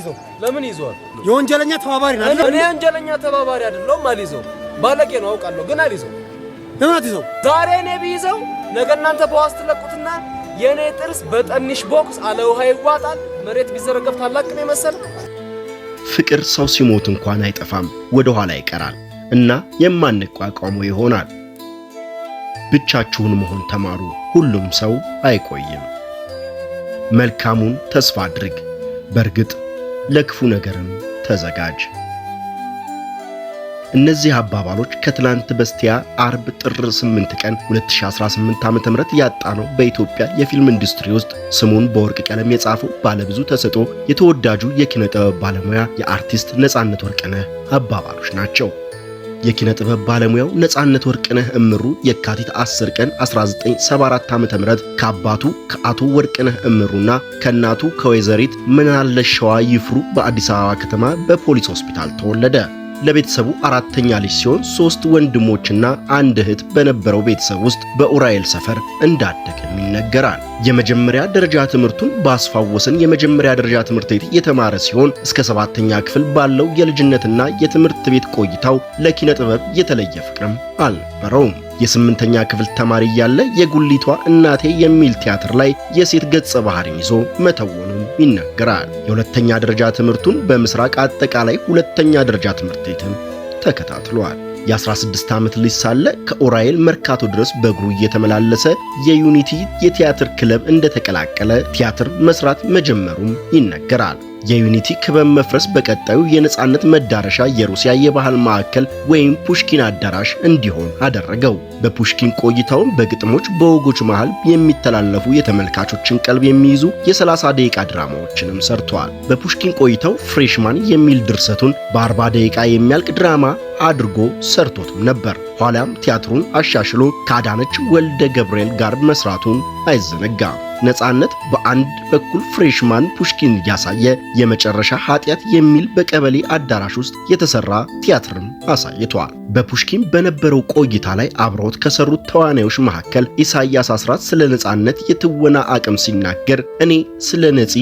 አትይዘው? ለምን ይዟል? የወንጀለኛ ተባባሪ ነው። እኔ ወንጀለኛ ተባባሪ አይደለም አልይዘው። ባለጌ ነው አውቃለሁ፣ ግን አልይዘው። ለምን አትይዘው? ዛሬ እኔ ቢይዘው ነገ እናንተ በዋስ ትለቁትና የኔ ጥርስ በጠንሽ ቦክስ አለ ውሃ ይዋጣል። መሬት ቢዘረገፍ ታላቅ ነው መሰለ። ፍቅር ሰው ሲሞት እንኳን አይጠፋም፣ ወደ ኋላ ይቀራል እና የማንቋቋመው ይሆናል። ብቻችሁን መሆን ተማሩ። ሁሉም ሰው አይቆይም። መልካሙን ተስፋ አድርግ፣ በርግጥ ለክፉ ነገርም ተዘጋጅ። እነዚህ አባባሎች ከትላንት በስቲያ አርብ ጥር 8 ቀን 2018 ዓ.ም ያጣነው በኢትዮጵያ የፊልም ኢንዱስትሪ ውስጥ ስሙን በወርቅ ቀለም የጻፈው ባለብዙ ተሰጥኦ የተወዳጁ የኪነ ጥበብ ባለሙያ የአርቲስት ነጻነት ወርቅነህ አባባሎች ናቸው። የኪነ ጥበብ ባለሙያው ነጻነት ወርቅነህ እምሩ የካቲት 10 ቀን 1974 ዓ.ም ከአባቱ ከአቶ ወርቅነህ እምሩና ከእናቱ ከወይዘሪት ምናለሽ ሸዋ ይፍሩ በአዲስ አበባ ከተማ በፖሊስ ሆስፒታል ተወለደ። ለቤተሰቡ አራተኛ ልጅ ሲሆን 3 ወንድሞችና 1 እህት በነበረው ቤተሰብ ውስጥ በኡራኤል ሰፈር እንዳደገም ይነገራል። የመጀመሪያ ደረጃ ትምህርቱን በአስፋወሰን የመጀመሪያ ደረጃ ትምህርት ቤት የተማረ ሲሆን እስከ 7ኛ ክፍል ባለው የልጅነትና የትምህርት ቤት ቆይታው ለኪነ ጥበብ የተለየ ፍቅርም አልነበረውም። የ8ኛ ክፍል ተማሪ ያለ የጉሊቷ እናቴ የሚል ቲያትር ላይ የሴት ገጸ ባህሪን ይዞ መተወኑም ይነገራል። የሁለተኛ ደረጃ ትምህርቱን በምስራቅ አጠቃላይ ሁለተኛ ደረጃ ትምህርት ቤትም ተከታትሏል። የ16 ዓመት ልጅ ሳለ ከኡራኤል መርካቶ ድረስ በእግሩ እየተመላለሰ የዩኒቲ የቲያትር ክለብ እንደተቀላቀለ ቲያትር መስራት መጀመሩም ይነገራል። የዩኒቲ ክበብ መፍረስ በቀጣዩ የነጻነት መዳረሻ የሩሲያ የባህል ማዕከል ወይም ፑሽኪን አዳራሽ እንዲሆን አደረገው። በፑሽኪን ቆይታው በግጥሞች በወጎች መሃል የሚተላለፉ የተመልካቾችን ቀልብ የሚይዙ የ30 ደቂቃ ድራማዎችንም ሰርቷል። በፑሽኪን ቆይታው ፍሬሽማን የሚል ድርሰቱን በ40 ደቂቃ የሚያልቅ ድራማ አድርጎ ሰርቶትም ነበር። ኋላም ቲያትሩን አሻሽሎ ከአዳነች ወልደ ገብርኤል ጋር መስራቱን አይዘነጋም። ነጻነት በአንድ በኩል ፍሬሽማን ፑሽኪን ያሳየ የመጨረሻ ኃጢያት የሚል በቀበሌ አዳራሽ ውስጥ የተሰራ ቲያትርም አሳይቷል። በፑሽኪን በነበረው ቆይታ ላይ አብረውት ከሰሩት ተዋናዮች መካከል ኢሳያስ አስራት ስለ ነጻነት የትወና አቅም ሲናገር እኔ ስለ ነፂ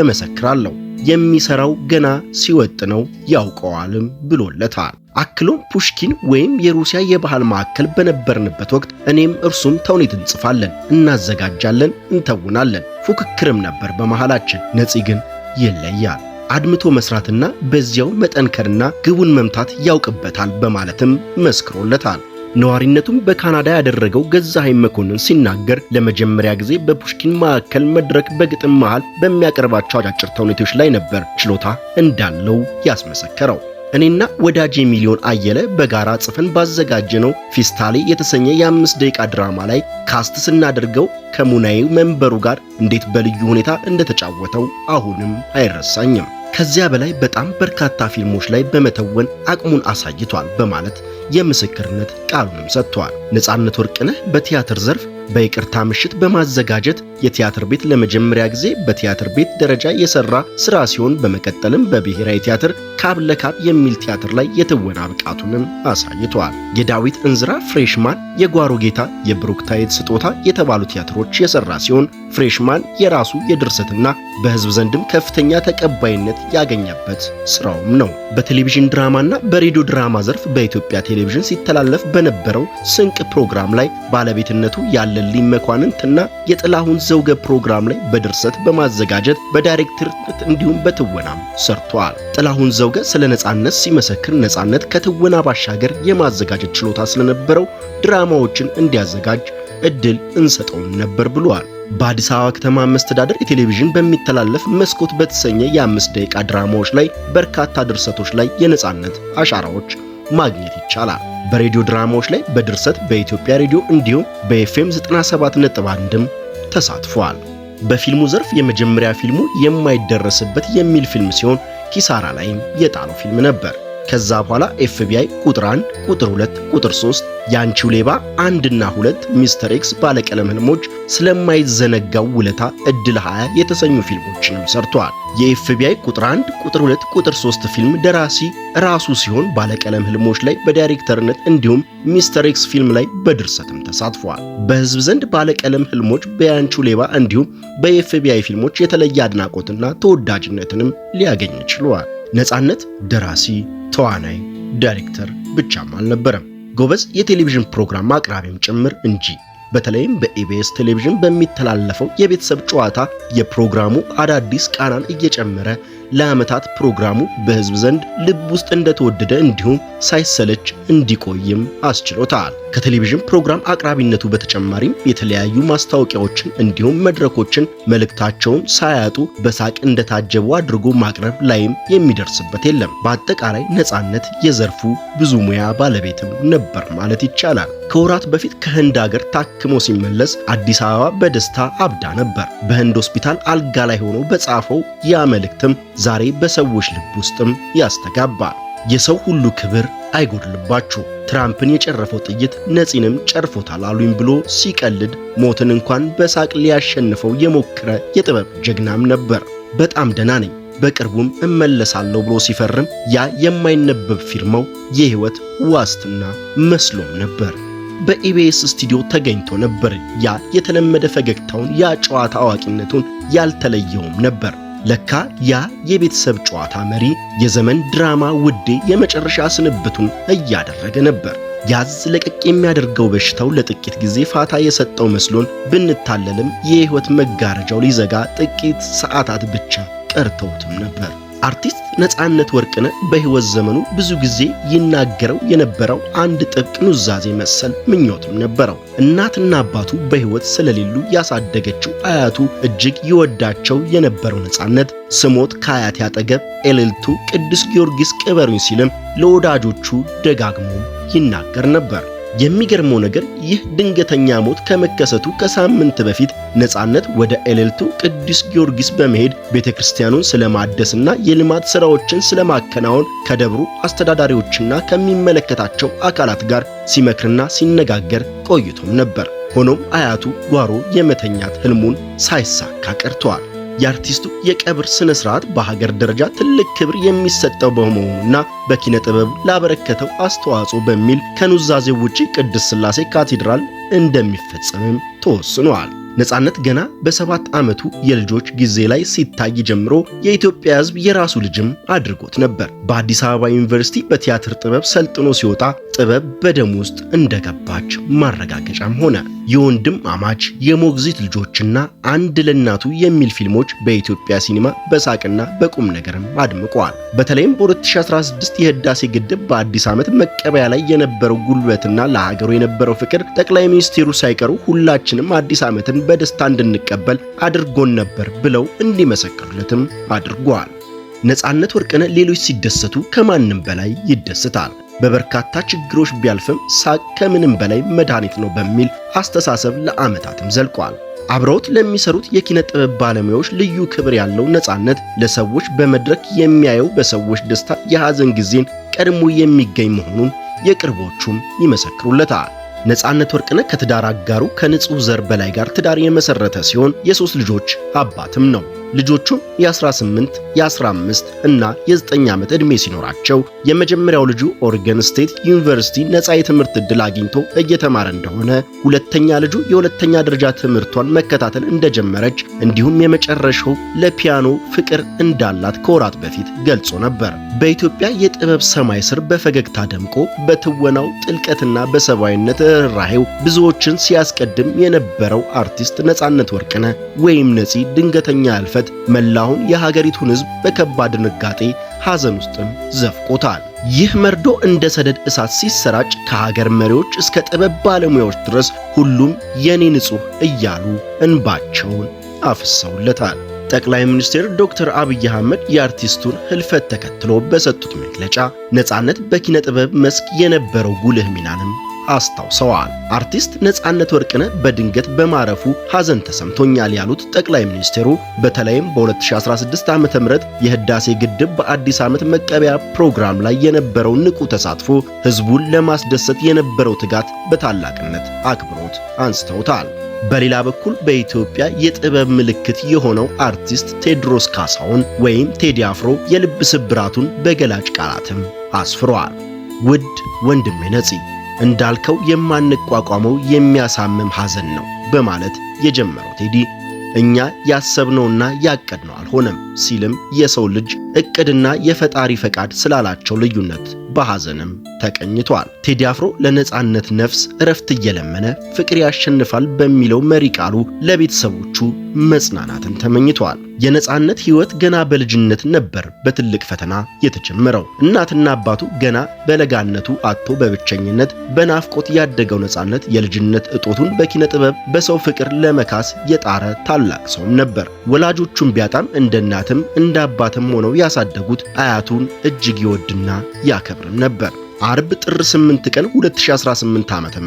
እመሰክራለሁ፣ የሚሰራው ገና ሲወጥነው ያውቀዋልም ብሎለታል። አክሎም ፑሽኪን ወይም የሩሲያ የባህል ማዕከል በነበርንበት ወቅት እኔም እርሱም ተውኔት እንጽፋለን፣ እናዘጋጃለን፣ እንተውናለን። ፉክክርም ነበር በመሃላችን። ነፂ ግን ይለያል። አድምቶ መስራትና በዚያው መጠንከርና ግቡን መምታት ያውቅበታል በማለትም መስክሮለታል። ነዋሪነቱም በካናዳ ያደረገው ገዛኸኝ መኮንን ሲናገር ለመጀመሪያ ጊዜ በፑሽኪን ማዕከል መድረክ በግጥም መሃል በሚያቀርባቸው አጫጭር ተውኔቶች ላይ ነበር ችሎታ እንዳለው ያስመሰከረው። እኔና ወዳጄ ሚሊዮን አየለ በጋራ ጽፈን ባዘጋጀነው ፊስታሌ የተሰኘ የ5 ደቂቃ ድራማ ላይ ካስት ስናደርገው ከሙናዬ መንበሩ ጋር እንዴት በልዩ ሁኔታ እንደተጫወተው አሁንም አይረሳኝም። ከዚያ በላይ በጣም በርካታ ፊልሞች ላይ በመተወን አቅሙን አሳይቷል በማለት የምስክርነት ቃሉንም ሰጥቷል። ነጻነት ወርቅነህ በቲያትር ዘርፍ በይቅርታ ምሽት በማዘጋጀት የቲያትር ቤት ለመጀመሪያ ጊዜ በቲያትር ቤት ደረጃ የሰራ ስራ ሲሆን በመቀጠልም በብሔራዊ ቲያትር ካብ ለካብ የሚል ቲያትር ላይ የትወና ብቃቱንም አሳይቷል። የዳዊት እንዝራ ፍሬሽማን፣ የጓሮ ጌታ፣ የብሩክታይት ስጦታ የተባሉ ቲያትሮች የሰራ ሲሆን ፍሬሽማን የራሱ የድርሰትና በህዝብ ዘንድም ከፍተኛ ተቀባይነት ያገኘበት ስራውም ነው። በቴሌቪዥን ድራማና በሬዲዮ ድራማ ዘርፍ በኢትዮጵያ ቴሌቪዥን ሲተላለፍ በነበረው ስንቅ ፕሮግራም ላይ ባለቤትነቱ ያለልኝ መኳንንትና የጥላሁን ዘውገ ፕሮግራም ላይ በድርሰት በማዘጋጀት በዳይሬክተርነት እንዲሁም በትወናም ሰርቷል። ጥላሁን ዘውገ ስለ ነጻነት ሲመሰክር ነጻነት ከትወና ባሻገር የማዘጋጀት ችሎታ ስለነበረው ድራማዎችን እንዲያዘጋጅ እድል እንሰጠውም ነበር ብሏል። በአዲስ አበባ ከተማ መስተዳደር የቴሌቪዥን በሚተላለፍ መስኮት በተሰኘ የ5 ደቂቃ ድራማዎች ላይ በርካታ ድርሰቶች ላይ የነጻነት አሻራዎች ማግኘት ይቻላል። በሬዲዮ ድራማዎች ላይ በድርሰት በኢትዮጵያ ሬዲዮ እንዲሁም በኤፍኤም 97.1ም ተሳትፏል። በፊልሙ ዘርፍ የመጀመሪያ ፊልሙ የማይደረስበት የሚል ፊልም ሲሆን ኪሳራ ላይም የጣለው ፊልም ነበር። ከዛ በኋላ FBI ቁጥር 1 ቁጥር 2 ቁጥር 3 ያንቺው ሌባ 1 እና 2 ሚስተር ኤክስ ባለቀለም ህልሞች ስለማይዘነጋው ውለታ እድል 20 የተሰኙ ፊልሞችንም ሰርቷል። የኤፍቢአይ ቁጥር 1 ቁጥር 2 ቁጥር 3 ፊልም ደራሲ ራሱ ሲሆን ባለቀለም ህልሞች ላይ በዳይሬክተርነት እንዲሁም ሚስተር ኤክስ ፊልም ላይ በድርሰትም ተሳትፏል። በህዝብ ዘንድ ባለቀለም ህልሞች በያንቺው ሌባ እንዲሁም በኤፍቢአይ ፊልሞች የተለየ አድናቆትና ተወዳጅነትንም ሊያገኝ ችሏል። ነጻነት ደራሲ፣ ተዋናይ፣ ዳይሬክተር ብቻም አልነበረም። ጎበዝ የቴሌቪዥን ፕሮግራም አቅራቢም ጭምር እንጂ። በተለይም በኢቢኤስ ቴሌቪዥን በሚተላለፈው የቤተሰብ ጨዋታ የፕሮግራሙ አዳዲስ ቃናን እየጨመረ ለዓመታት ፕሮግራሙ በህዝብ ዘንድ ልብ ውስጥ እንደተወደደ እንዲሁም ሳይሰለች እንዲቆይም አስችሎታል። ከቴሌቪዥን ፕሮግራም አቅራቢነቱ በተጨማሪም የተለያዩ ማስታወቂያዎችን እንዲሁም መድረኮችን መልእክታቸውን ሳያጡ በሳቅ እንደታጀቡ አድርጎ ማቅረብ ላይም የሚደርስበት የለም። በአጠቃላይ ነጻነት የዘርፉ ብዙ ሙያ ባለቤትም ነበር ማለት ይቻላል። ከወራት በፊት ከህንድ ሀገር ታክሞ ሲመለስ አዲስ አበባ በደስታ አብዳ ነበር። በህንድ ሆስፒታል አልጋ ላይ ሆኖ በጻፈው ያ መልእክትም ዛሬ በሰዎች ልብ ውስጥም ያስተጋባል። የሰው ሁሉ ክብር አይጎድልባችሁ፣ ትራምፕን የጨረፈው ጥይት ነፂንም ጨርፎታል አሉኝ ብሎ ሲቀልድ ሞትን እንኳን በሳቅ ሊያሸንፈው የሞከረ የጥበብ ጀግናም ነበር። በጣም ደህና ነኝ በቅርቡም እመለሳለሁ ብሎ ሲፈርም ያ የማይነበብ ፊርማው የህይወት ዋስትና መስሎም ነበር። በኢቢኤስ ስቱዲዮ ተገኝቶ ነበር። ያ የተለመደ ፈገግታውን፣ ያ ጨዋታ አዋቂነቱን ያልተለየውም ነበር። ለካ ያ የቤተሰብ ጨዋታ መሪ የዘመን ድራማ ውዴ የመጨረሻ ስንብቱን እያደረገ ነበር። ያዝ ለቀቅ የሚያደርገው በሽታው ለጥቂት ጊዜ ፋታ የሰጠው መስሎን ብንታለልም የህይወት መጋረጃው ሊዘጋ ጥቂት ሰዓታት ብቻ ቀርተውትም ነበር። አርቲስት ነጻነት ወርቅነህ በህይወት ዘመኑ ብዙ ጊዜ ይናገረው የነበረው አንድ ጥብቅ ኑዛዜ መሰል ምኞትም ነበረው። እናትና አባቱ በህይወት ስለሌሉ ያሳደገችው አያቱ እጅግ ይወዳቸው የነበረው ነጻነት ስሞት ከአያቴ አጠገብ ኤልልቱ ቅዱስ ጊዮርጊስ ቅበሩኝ ሲልም ለወዳጆቹ ደጋግሞ ይናገር ነበር። የሚገርመው ነገር ይህ ድንገተኛ ሞት ከመከሰቱ ከሳምንት በፊት ነጻነት ወደ ኤልልቱ ቅዱስ ጊዮርጊስ በመሄድ ቤተክርስቲያኑን ስለማደስና የልማት ስራዎችን ስለማከናወን ከደብሩ አስተዳዳሪዎችና ከሚመለከታቸው አካላት ጋር ሲመክርና ሲነጋገር ቆይቶም ነበር። ሆኖም አያቱ ጓሮ የመተኛት ህልሙን ሳይሳካ ቀርቷል። የአርቲስቱ የቀብር ስነ ስርዓት በሀገር ደረጃ ትልቅ ክብር የሚሰጠው በመሆኑና በኪነ ጥበቡ ላበረከተው አስተዋጽኦ በሚል ከኑዛዜው ውጪ ቅድስት ሥላሴ ካቴድራል እንደሚፈጸምም ተወስኗል። ነጻነት ገና በ7 ዓመቱ የልጆች ጊዜ ላይ ሲታይ ጀምሮ የኢትዮጵያ ሕዝብ የራሱ ልጅም አድርጎት ነበር። በአዲስ አበባ ዩኒቨርሲቲ በቲያትር ጥበብ ሰልጥኖ ሲወጣ ጥበብ በደም ውስጥ እንደገባች ማረጋገጫም ሆነ። የወንድም አማች፣ የሞግዚት ልጆችና አንድ ለናቱ የሚል ፊልሞች በኢትዮጵያ ሲኒማ በሳቅና በቁም ነገርም አድምቀዋል። በተለይም በ2016 የህዳሴ ግድብ በአዲስ ዓመት መቀበያ ላይ የነበረው ጉልበትና ለሀገሩ የነበረው ፍቅር ጠቅላይ ሚኒስትሩ ሳይቀሩ ሁላችንም አዲስ ዓመትን በደስታ እንድንቀበል አድርጎን ነበር ብለው እንዲመሰክሩለትም አድርጓል። ነጻነት ወርቅነህ ሌሎች ሲደሰቱ ከማንም በላይ ይደሰታል። በበርካታ ችግሮች ቢያልፍም ሳቅ ከምንም በላይ መድኃኒት ነው በሚል አስተሳሰብ ለዓመታትም ዘልቋል። አብረውት ለሚሰሩት የኪነ ጥበብ ባለሙያዎች ልዩ ክብር ያለው ነጻነት ለሰዎች በመድረክ የሚያየው በሰዎች ደስታ የሐዘን ጊዜን ቀድሞ የሚገኝ መሆኑን የቅርቦቹም ይመሰክሩለታል። ነጻነት ወርቅነህ ከትዳር አጋሩ ከንጹህ ዘር በላይ ጋር ትዳር የመሰረተ ሲሆን የ3 ልጆች አባትም ነው። ልጆቹም የ18 የ15 እና የ9 ዓመት ዕድሜ ሲኖራቸው የመጀመሪያው ልጁ ኦሬገን ስቴት ዩኒቨርሲቲ ነፃ የትምህርት ዕድል አግኝቶ እየተማረ እንደሆነ፣ ሁለተኛ ልጁ የሁለተኛ ደረጃ ትምህርቷን መከታተል እንደጀመረች እንዲሁም የመጨረሻው ለፒያኖ ፍቅር እንዳላት ከወራት በፊት ገልጾ ነበር። በኢትዮጵያ የጥበብ ሰማይ ስር በፈገግታ ደምቆ በትወናው ጥልቀትና በሰባዊነት ርኅራኄው ብዙዎችን ሲያስቀድም የነበረው አርቲስት ነጻነት ወርቅነህ ወይም ነፂ ድንገተኛ ህልፈት መላውን የሀገሪቱን ሕዝብ በከባድ ድንጋጤ ሐዘን ውስጥም ዘፍቆታል። ይህ መርዶ እንደ ሰደድ እሳት ሲሰራጭ ከሀገር መሪዎች እስከ ጥበብ ባለሙያዎች ድረስ ሁሉም የኔ ንጹህ እያሉ እንባቸውን አፍሰውለታል። ጠቅላይ ሚኒስትር ዶክተር አብይ አህመድ የአርቲስቱን ህልፈት ተከትሎ በሰጡት መግለጫ ነጻነት በኪነ ጥበብ መስክ የነበረው ጉልህ ሚናንም አስታውሰዋል። አርቲስት ነጻነት ወርቅነህ በድንገት በማረፉ ሐዘን ተሰምቶኛል ያሉት ጠቅላይ ሚኒስትሩ በተለይም በ2016 ዓ.ም የህዳሴ ግድብ በአዲስ ዓመት መቀበያ ፕሮግራም ላይ የነበረው ንቁ ተሳትፎ ህዝቡን ለማስደሰት የነበረው ትጋት በታላቅነት አክብሮት አንስተውታል። በሌላ በኩል በኢትዮጵያ የጥበብ ምልክት የሆነው አርቲስት ቴዎድሮስ ካሳሁን ወይም ቴዲ አፍሮ የልብ ስብራቱን በገላጭ ቃላትም አስፍሯል። ውድ ወንድሜ ነፂ፣ እንዳልከው የማንቋቋመው የሚያሳምም ሐዘን ነው በማለት የጀመረው ቴዲ እኛ ያሰብነውና ያቀድነው አልሆነም ሲልም የሰው ልጅ እቅድና የፈጣሪ ፈቃድ ስላላቸው ልዩነት በሐዘንም ተቀኝቷል። ቴዲ አፍሮ ለነጻነት ነፍስ እረፍት እየለመነ ፍቅር ያሸንፋል በሚለው መሪ ቃሉ ለቤተሰቦቹ መጽናናትን ተመኝቷል። የነጻነት ህይወት ገና በልጅነት ነበር በትልቅ ፈተና የተጀመረው። እናትና አባቱ ገና በለጋነቱ አጥቶ በብቸኝነት በናፍቆት ያደገው ነጻነት የልጅነት እጦቱን በኪነ ጥበብ በሰው ፍቅር ለመካስ የጣረ ታላቅ ሰውም ነበር። ወላጆቹን ቢያጣም እንደ እናትም እንደ አባትም ሆነው ያሳደጉት አያቱን እጅግ ይወድና ያከብርም ነበር። አርብ ጥር 8 ቀን 2018 ዓ.ም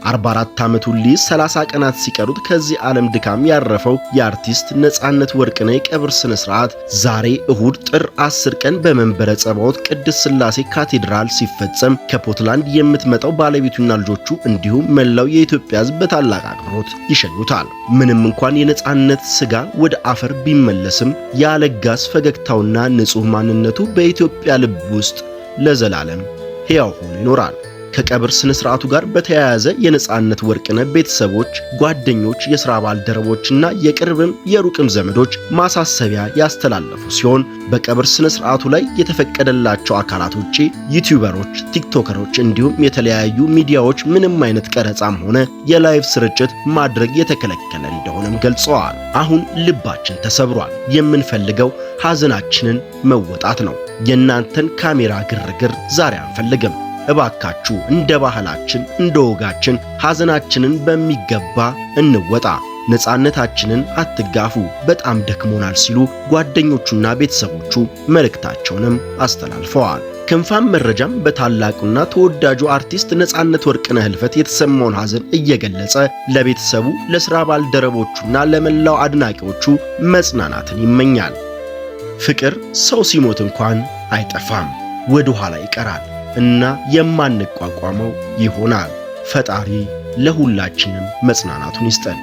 44 ዓመቱን ሊይዝ 30 ቀናት ሲቀሩት ከዚህ ዓለም ድካም ያረፈው የአርቲስት ነጻነት ወርቅነህ የቀብር ስነ ስርዓት ዛሬ እሁድ ጥር 10 ቀን በመንበረ ጸባዖት ቅድስት ሥላሴ ካቴድራል ሲፈጸም ከፖትላንድ የምትመጣው ባለቤቱና ልጆቹ እንዲሁም መላው የኢትዮጵያ ሕዝብ በታላቅ አክብሮት ይሸኙታል። ምንም እንኳን የነጻነት ስጋ ወደ አፈር ቢመለስም ያለጋስ ፈገግታውና ንጹህ ማንነቱ በኢትዮጵያ ልብ ውስጥ ለዘላለም ሕያው ሆኖ ይኖራል። ከቀብር ስነ ስርዓቱ ጋር በተያያዘ የነጻነት ወርቅነህ ቤተሰቦች፣ ጓደኞች፣ የሥራ ባልደረቦችና የቅርብም የሩቅም ዘመዶች ማሳሰቢያ ያስተላለፉ ሲሆን በቀብር ስነ ስርዓቱ ላይ የተፈቀደላቸው አካላት ውጪ ዩቲዩበሮች፣ ቲክቶከሮች እንዲሁም የተለያዩ ሚዲያዎች ምንም አይነት ቀረጻም ሆነ የላይቭ ስርጭት ማድረግ የተከለከለ እንደሆነም ገልጸዋል። አሁን ልባችን ተሰብሯል። የምንፈልገው ሐዘናችንን መወጣት ነው። የእናንተን ካሜራ ግርግር ዛሬ አንፈልግም። እባካችሁ እንደ ባህላችን እንደ ወጋችን ሐዘናችንን በሚገባ እንወጣ። ነጻነታችንን አትጋፉ። በጣም ደክሞናል ሲሉ ጓደኞቹና ቤተሰቦቹ መልእክታቸውንም አስተላልፈዋል። ክንፋን መረጃም በታላቁና ተወዳጁ አርቲስት ነጻነት ወርቅነህ ህልፈት የተሰማውን ሐዘን እየገለጸ ለቤተሰቡ፣ ለሥራ ባልደረቦቹና ለመላው አድናቂዎቹ መጽናናትን ይመኛል። ፍቅር ሰው ሲሞት እንኳን አይጠፋም፣ ወደ ኋላ ይቀራል እና የማንቋቋመው ይሆናል። ፈጣሪ ለሁላችንም መጽናናቱን ይስጠን።